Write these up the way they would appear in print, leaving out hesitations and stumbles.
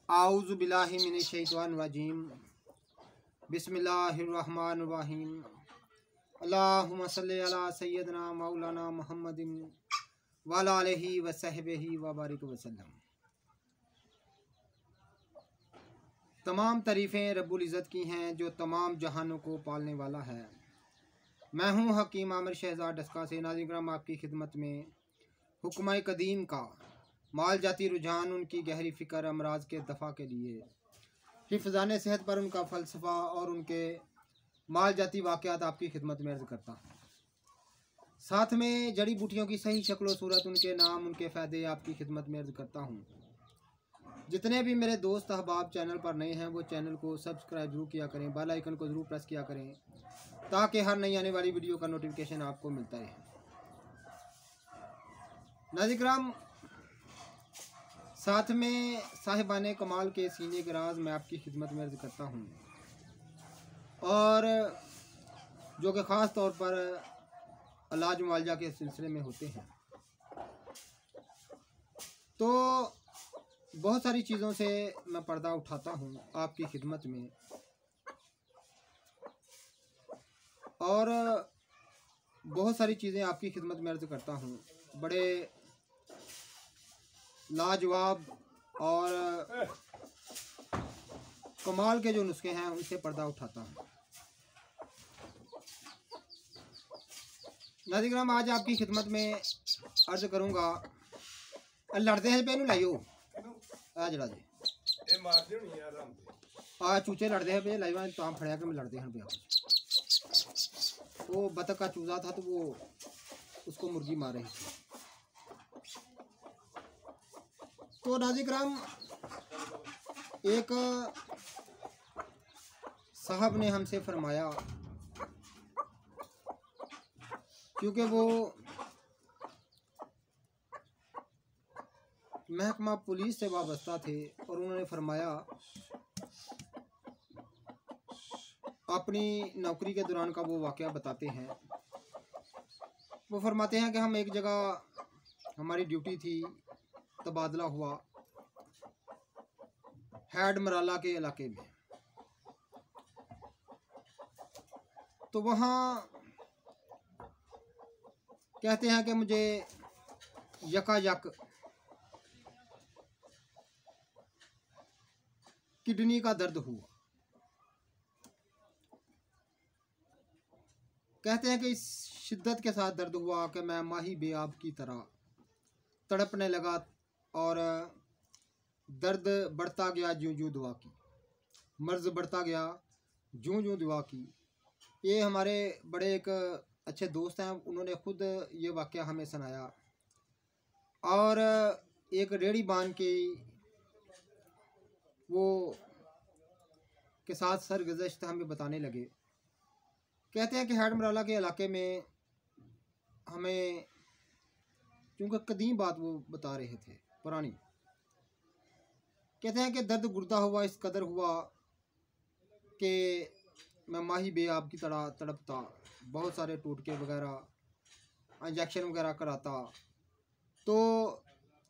आऊज़ु बिल्लाहि मिनश शैतानिर रजीम। बिस्मिल्लाहिर रहमानिर रहीम। अल्लाहुम्मा सल्लि अला सय्यिदना मौलाना मुहम्मदिन व अला आलिहि व सहबिहि व बारिक वसल्लम। तमाम तारीफ़ें रब्बुल इज़्ज़त की हैं जो तमाम जहानों को पालने वाला है। मैं हूँ हकीम आमिर शहज़ाद डस्का से नाज़रीन किराम आपकी खिदमत में हुक्म कदीम का माल जाती रुझान, उनकी गहरी फ़िक्र, अमराज के दफ़ा के लिए हिफ़्ज़ाने सेहत पर उनका फ़लसफ़ा और उनके माल जाती वाक़यात आपकी खिदमत में अर्ज़ करता हूँ। साथ में जड़ी बूटियों की सही शक्ल सूरत, उनके नाम, उनके फ़ायदे आपकी खिदमत में अर्ज़ करता हूँ। जितने भी मेरे दोस्त अहबाब चैनल पर नए हैं वो चैनल को सब्सक्राइब ज़रूर किया करें, बेल आइकन को ज़रूर प्रेस किया करें ताकि हर नई आने वाली वीडियो का नोटिफिकेशन आपको मिलता रहे। नाज़रीन किराम, साथ में साहिबाने कमाल के सीने के राज मैं आपकी खिदमत में अर्ज़ करता हूँ, और जो कि ख़ास तौर पर इलाज मुआलजा के सिलसिले में होते हैं। तो बहुत सारी चीज़ों से मैं पर्दा उठाता हूँ आपकी खिदमत में, और बहुत सारी चीज़ें आपकी खिदमत में अर्ज़ करता हूँ। बड़े लाजवाब और कमाल के जो नुस्खे हैं उनसे पर्दा उठाता हूँ। नाज़रीन किराम, आज आपकी खिदमत में अर्ज़ करूँगा, लड़ते हैं पे लाइयो आ जड़ा जी आ चूचे लड़ते हैं पे लाइवा ताम फड़िया के मैं लड़ते हैं पे। वो बतख का चूजा था तो वो उसको मुर्गी मार रही थी। तो नाज़रीन किराम, एक साहब ने हमसे फरमाया, क्योंकि वो महकमा पुलिस से वाबस्ता थे, और उन्होंने फरमाया अपनी नौकरी के दौरान का वो वाक़या बताते हैं। वो फरमाते हैं कि हम एक जगह, हमारी ड्यूटी थी, तबादला हुआ हैड मराला के इलाके में। तो वहाँ कहते हैं कि मुझे यकायक किडनी का दर्द हुआ। कहते हैं कि इस शिद्दत के साथ दर्द हुआ कि मैं माही बेआब की तरह तड़पने लगा, और दर्द बढ़ता गया ज्यों ज्यों दुआ की, मर्ज़ बढ़ता गया ज्यों ज्यों दुआ की। ये हमारे बड़े एक अच्छे दोस्त हैं, उन्होंने खुद ये वाक़या हमें सुनाया, और एक रेड़ी बांध के वो के साथ सरगुज़श्त हमें बताने लगे। कहते हैं कि हैड मराला के इलाके में हमें, क्योंकि कदीम बात वो बता रहे थे, पुरानी, कहते हैं कि दर्द गुर्दा हुआ, इस कदर हुआ कि मैं माही बेआब की तरह तड़पता, बहुत सारे टोटके वगैरह इंजेक्शन वगैरह कराता, तो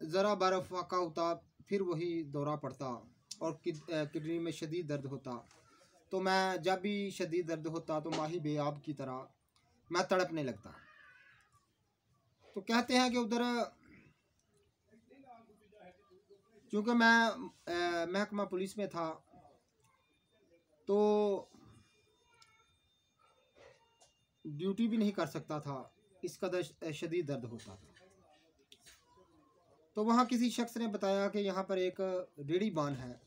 ज़रा बर्फ़ वाक़ा होता, फिर वही दौरा पड़ता, और किडनी में शदीद दर्द होता। तो मैं जब भी शदीद दर्द होता तो माही बेआब की तरह मैं तड़पने लगता। तो कहते हैं कि उधर, चूँकि मैं महकमा पुलिस में था, तो ड्यूटी भी नहीं कर सकता था, इस कदर शदीद दर्द होता था। तो वहाँ किसी शख्स ने बताया कि यहाँ पर एक रेड़ी बान है,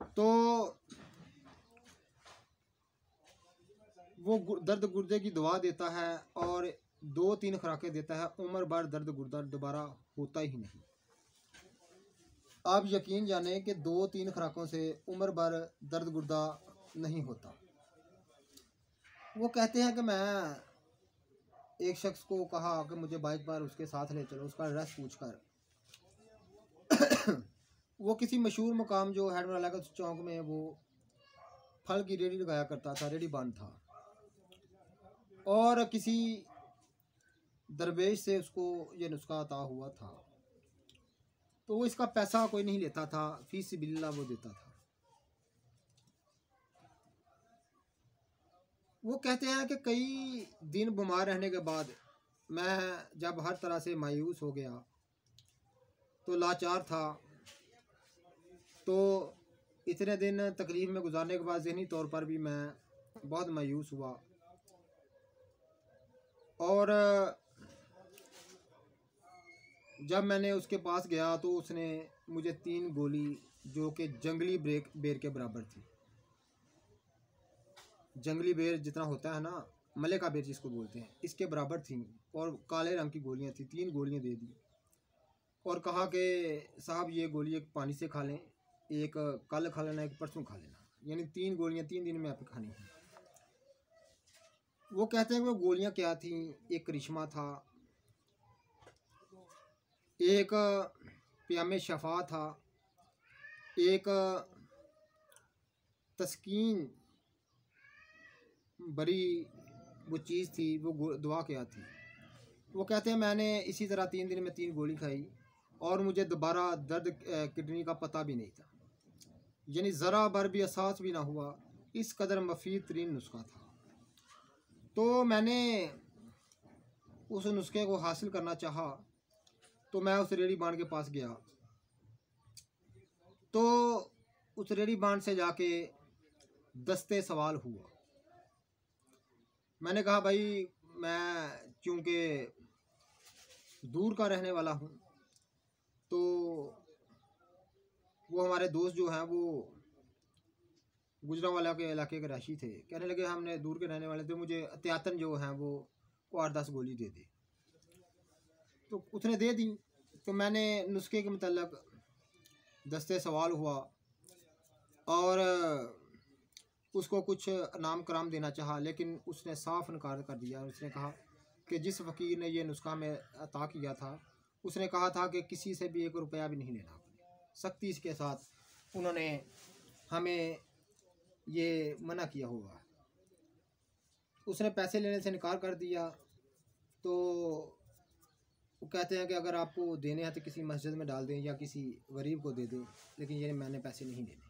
तो वो दर्द गुर्दे की दवा देता है और 2-3 खुराकें देता है, उम्र भर दर्द गुर्दा दोबारा होता ही नहीं। आप यकीन जाने कि 2-3 खुराकों से उम्र भर दर्द गुर्दा नहीं होता। वो कहते हैं कि मैं एक शख्स को कहा कि मुझे बाइक पर उसके साथ ले चलो, उसका एड्रेस पूछकर। वो किसी मशहूर मुकाम जो हैड मराला के चौक में वो फल की रेडी लगाया करता था, रेडी बांध था, और किसी दरवेश से उसको ये नुस्खा अता हुआ था। तो वो इसका पैसा कोई नहीं लेता था, फीस बिल्ला वो देता था। वो कहते हैं कि कई दिन बीमार रहने के बाद मैं जब हर तरह से मायूस हो गया, तो लाचार था, तो इतने दिन तकलीफ़ में गुजारने के बाद ज़हनी तौर पर भी मैं बहुत मायूस हुआ। और जब मैंने उसके पास गया तो उसने मुझे 3 गोली, जो कि जंगली बेर के बराबर थी, जंगली बेर जितना होता है ना, मले का बेर जिसको बोलते हैं, इसके बराबर थी, और काले रंग की गोलियां थी। 3 गोलियां दे दी और कहा कि साहब ये गोली एक पानी से खा लें, एक कल खा लेना, एक परसों खा लेना, यानी 3 गोलियां 3 दिन में आपको खानी है। वो कहते हैं वो गोलियां क्या थी? एक करिश्मा था, एक प्यामे शफा था, एक तस्कीन बड़ी वो चीज़ थी, वो दुआ क्या थी। वो कहते हैं मैंने इसी तरह 3 दिन में 3 गोली खाई और मुझे दोबारा दर्द किडनी का पता भी नहीं था, यानी ज़रा भर भी एहसास भी ना हुआ। इस कदर मफीद तरीन नुस्खा था। तो मैंने उस नुस्खे को हासिल करना चाहा, तो मैं उस रेडी बांड के पास गया। तो उस रेडी बांड से जाके दस्ते सवाल हुआ। मैंने कहा भाई मैं चूँकि दूर का रहने वाला हूँ, तो वो हमारे दोस्त जो हैं वो गुजरांवाला के इलाके के रहायशी थे। कहने लगे हमने दूर के रहने वाले थे, मुझे एहतियातन जो हैं वो 8-10 गोली दे दे। तो उसने दे दी। तो मैंने नुस्खे के मतलब दस्ते सवाल हुआ और उसको कुछ इनाम कराम देना चाहा, लेकिन उसने साफ इनकार कर दिया। उसने कहा कि जिस फ़कीर ने ये नुस्खा में अता किया था, उसने कहा था कि किसी से भी 1 रुपया भी नहीं लेना। सख्ती के साथ उन्होंने हमें ये मना किया हुआ। उसने पैसे लेने से इनकार कर दिया। तो वो कहते हैं कि अगर आपको देने हैं तो किसी मस्जिद में डाल दें या किसी गरीब को दे दें, लेकिन ये मैंने पैसे नहीं लेने।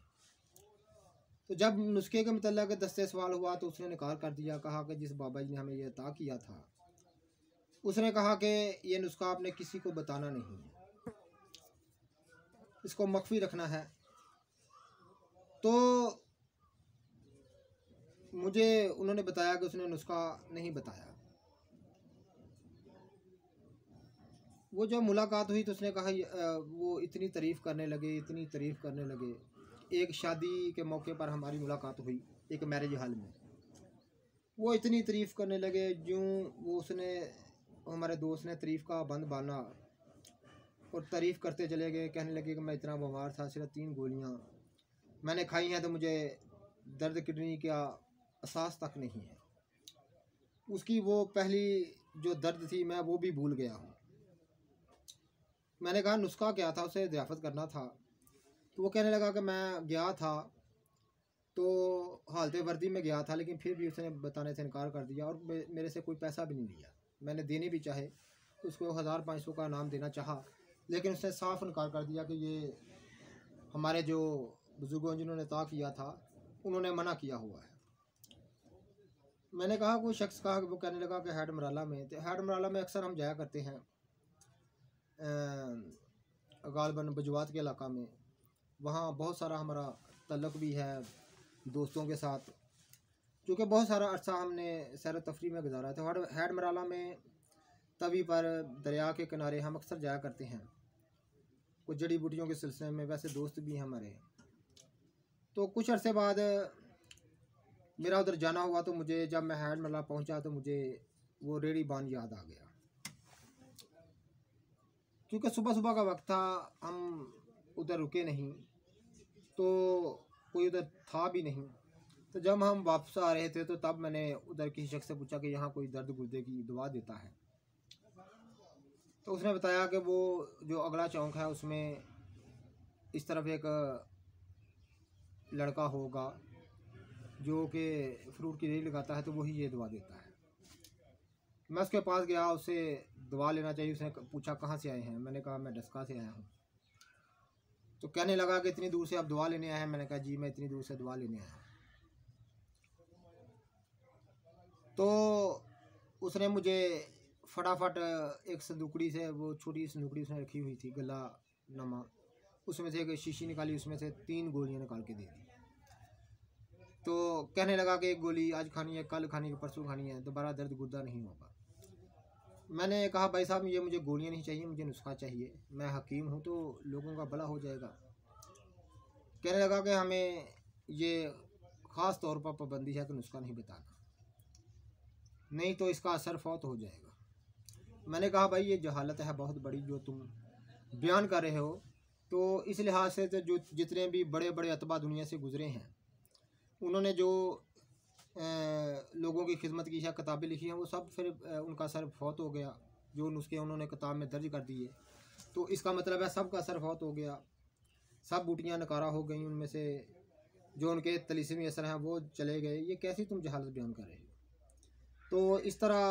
तो जब नुस्खे के मतलब दस्ते सवाल हुआ तो उसने इनकार कर दिया। कहा कि जिस बाबा जी ने हमें ये अता किया था, उसने कहा कि ये नुस्खा आपने किसी को बताना नहीं है, इसको मख्फी रखना है। तो मुझे उन्होंने बताया कि उसने नुस्खा नहीं बताया। वो जब मुलाकात हुई तो उसने कहा वो इतनी तारीफ़ करने लगे, इतनी तारीफ़ करने लगे। एक शादी के मौके पर हमारी मुलाकात हुई, एक मैरिज हॉल में। वो इतनी तारीफ़ करने लगे, यूँ वो उसने हमारे दोस्त ने तारीफ़ का बंद बांधा और तारीफ़ करते चले गए। कहने लगे कि मैं इतना बीमार था, सिर्फ 3 गोलियाँ मैंने खाई हैं तो मुझे दर्द किडनी का एहसास तक नहीं है। उसकी वो पहली जो दर्द थी मैं वो भी भूल गया हूँ। मैंने कहा नुस्खा क्या था, उसे दरियाफ़त करना था। तो वो कहने लगा कि मैं गया था तो हालत वर्दी में गया था, लेकिन फिर भी उसने बताने से इनकार कर दिया और मेरे से कोई पैसा भी नहीं लिया। मैंने देने भी चाहे तो उसको 1500 का इनाम देना चाहा, लेकिन उसने साफ इनकार कर दिया कि ये हमारे जो बुजुर्गों जिन्होंने अता किया था उन्होंने मना किया हुआ है। मैंने कहा कोई शख्स कहा, वो कहने लगा कि हेड मराला में। तो हेड मराला में अक्सर हम जाया करते हैं, गालबन बजवात के इलाका में। वहाँ बहुत सारा हमारा तल्लुक़ भी है दोस्तों के साथ, क्योंकि बहुत सारा अरसा हमने सैर तफरी में गुजारा है। तो हेड मराला में तवी पर दरिया के किनारे हम अक्सर जाया करते हैं कुछ जड़ी बूटियों के सिलसिले में। वैसे दोस्त भी हमारे। तो कुछ अरसे बाद मेरा उधर जाना हुआ, तो मुझे जब मैं हेड मराला पहुँचा तो मुझे वो रेडी बांध याद आ गया, क्योंकि सुबह सुबह का वक्त था, हम उधर रुके नहीं, तो कोई उधर था भी नहीं। तो जब हम वापस आ रहे थे तो तब मैंने उधर किसी शख्स से पूछा कि यहाँ कोई दर्द गुर्दे की दवा देता है। तो उसने बताया कि वो जो अगला चौक है उसमें इस तरफ एक लड़का होगा जो कि फ्रूट की रेडी लगाता है, तो वही ये दवा देता है। मैं उसके पास गया, उससे दवा लेना चाहिए। उसने पूछा कहाँ से आए हैं, मैंने कहा मैं डस्का से आया हूँ। तो कहने लगा कि इतनी दूर से आप दुआ लेने आए हैं। मैंने कहा जी मैं इतनी दूर से दुआ लेने आया। तो उसने मुझे फटाफट एक संदूकड़ी से, वो छोटी संदूकड़ी उसने रखी हुई थी गला नमा, उसमें से एक शीशी निकाली, उसमें से 3 गोलियां निकाल के दे दी। तो कहने लगा कि एक गोली आज खानी है, कल खानी है, परसों खानी है, दोबारा दर्द गुर्दा नहीं होगा। मैंने कहा भाई साहब ये मुझे गोलियां नहीं चाहिए, मुझे नुस्खा चाहिए, मैं हकीम हूँ तो लोगों का भला हो जाएगा। कहने लगा कि हमें ये ख़ास तौर पर पाबंदी है कि नुस्खा नहीं बताना, नहीं तो इसका असर फौत हो जाएगा। मैंने कहा भाई ये जहालत है बहुत बड़ी जो तुम बयान कर रहे हो। तो इस लिहाज से तो जो जितने भी बड़े बड़े अतबा दुनिया से गुजरे हैं, उन्होंने जो लोगों की खिदमत की है, किताबें लिखी हैं, वो सब फिर उनका असर फौत हो गया, जो नुस्खे उन्होंने किताब में दर्ज कर दिए। तो इसका मतलब है सब का असर फौत हो गया, सब बूटियाँ नकारा हो गई, उनमें से जो उनके तलीसमी असर हैं वो चले गए। ये कैसी तुम जहालत बयान कर रहे हो? तो इस तरह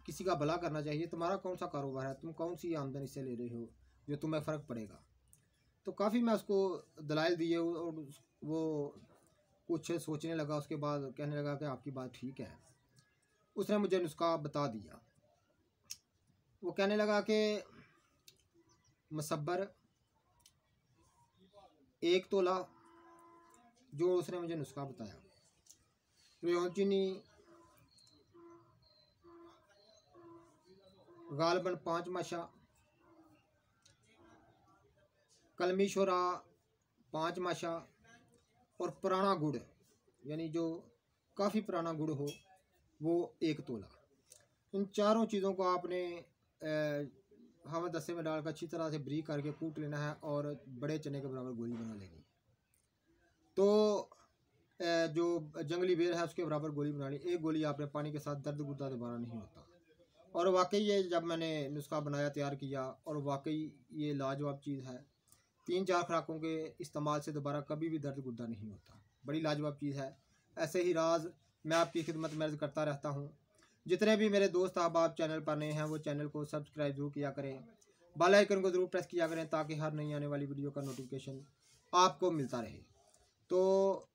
किसी का भला करना चाहिए। तुम्हारा कौन सा कारोबार है, तुम कौन सी आमदनी इससे ले रहे हो जो तुम्हें फ़र्क पड़ेगा? तो काफ़ी मैं उसको दलाइल दिए और वो कुछ सोचने लगा। उसके बाद कहने लगा कि आपकी बात ठीक है। उसने मुझे नुस्खा बता दिया। वो कहने लगा कि मसब्बर 1 तोला, जो उसने मुझे नुस्खा बताया, रेहन चीनी गालबन 5 माशा, कलमी शोरा 5 माशा, और पुराना गुड़ यानी जो काफ़ी पुराना गुड़ हो वो 1 तोला। इन चारों चीज़ों को आपने हवा दस्ते में डालकर अच्छी तरह से ब्रीक करके कूट लेना है और बड़े चने के बराबर गोली बना लेनी। तो जो जंगली बेर है उसके बराबर गोली बना ली। एक गोली आपने पानी के साथ, दर्द गुर्दा दोबारा नहीं होता। और वाकई ये जब मैंने नुस्खा बनाया, तैयार किया, और वाकई ये लाजवाब चीज़ है। 3-4 खुराकों के इस्तेमाल से दोबारा कभी भी दर्द गुर्दा नहीं होता। बड़ी लाजवाब चीज़ है। ऐसे ही राज मैं आपकी खिदमत में अर्ज़ करता रहता हूँ। जितने भी मेरे दोस्त अहबाब चैनल पर नए हैं वो चैनल को सब्सक्राइब ज़रूर किया करें, बेल आइकन को ज़रूर प्रेस किया करें ताकि हर नई आने वाली वीडियो का नोटिफिकेशन आपको मिलता रहे। तो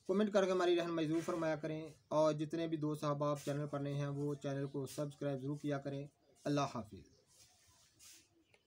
कमेंट करके हमारी रहनुमाई ज़रूर फरमाया करें, और जितने भी दोस्त अहबाब चैनल पर नए हैं वो चैनल को सब्सक्राइब ज़रूर किया करें। अल्लाह हाफिज़।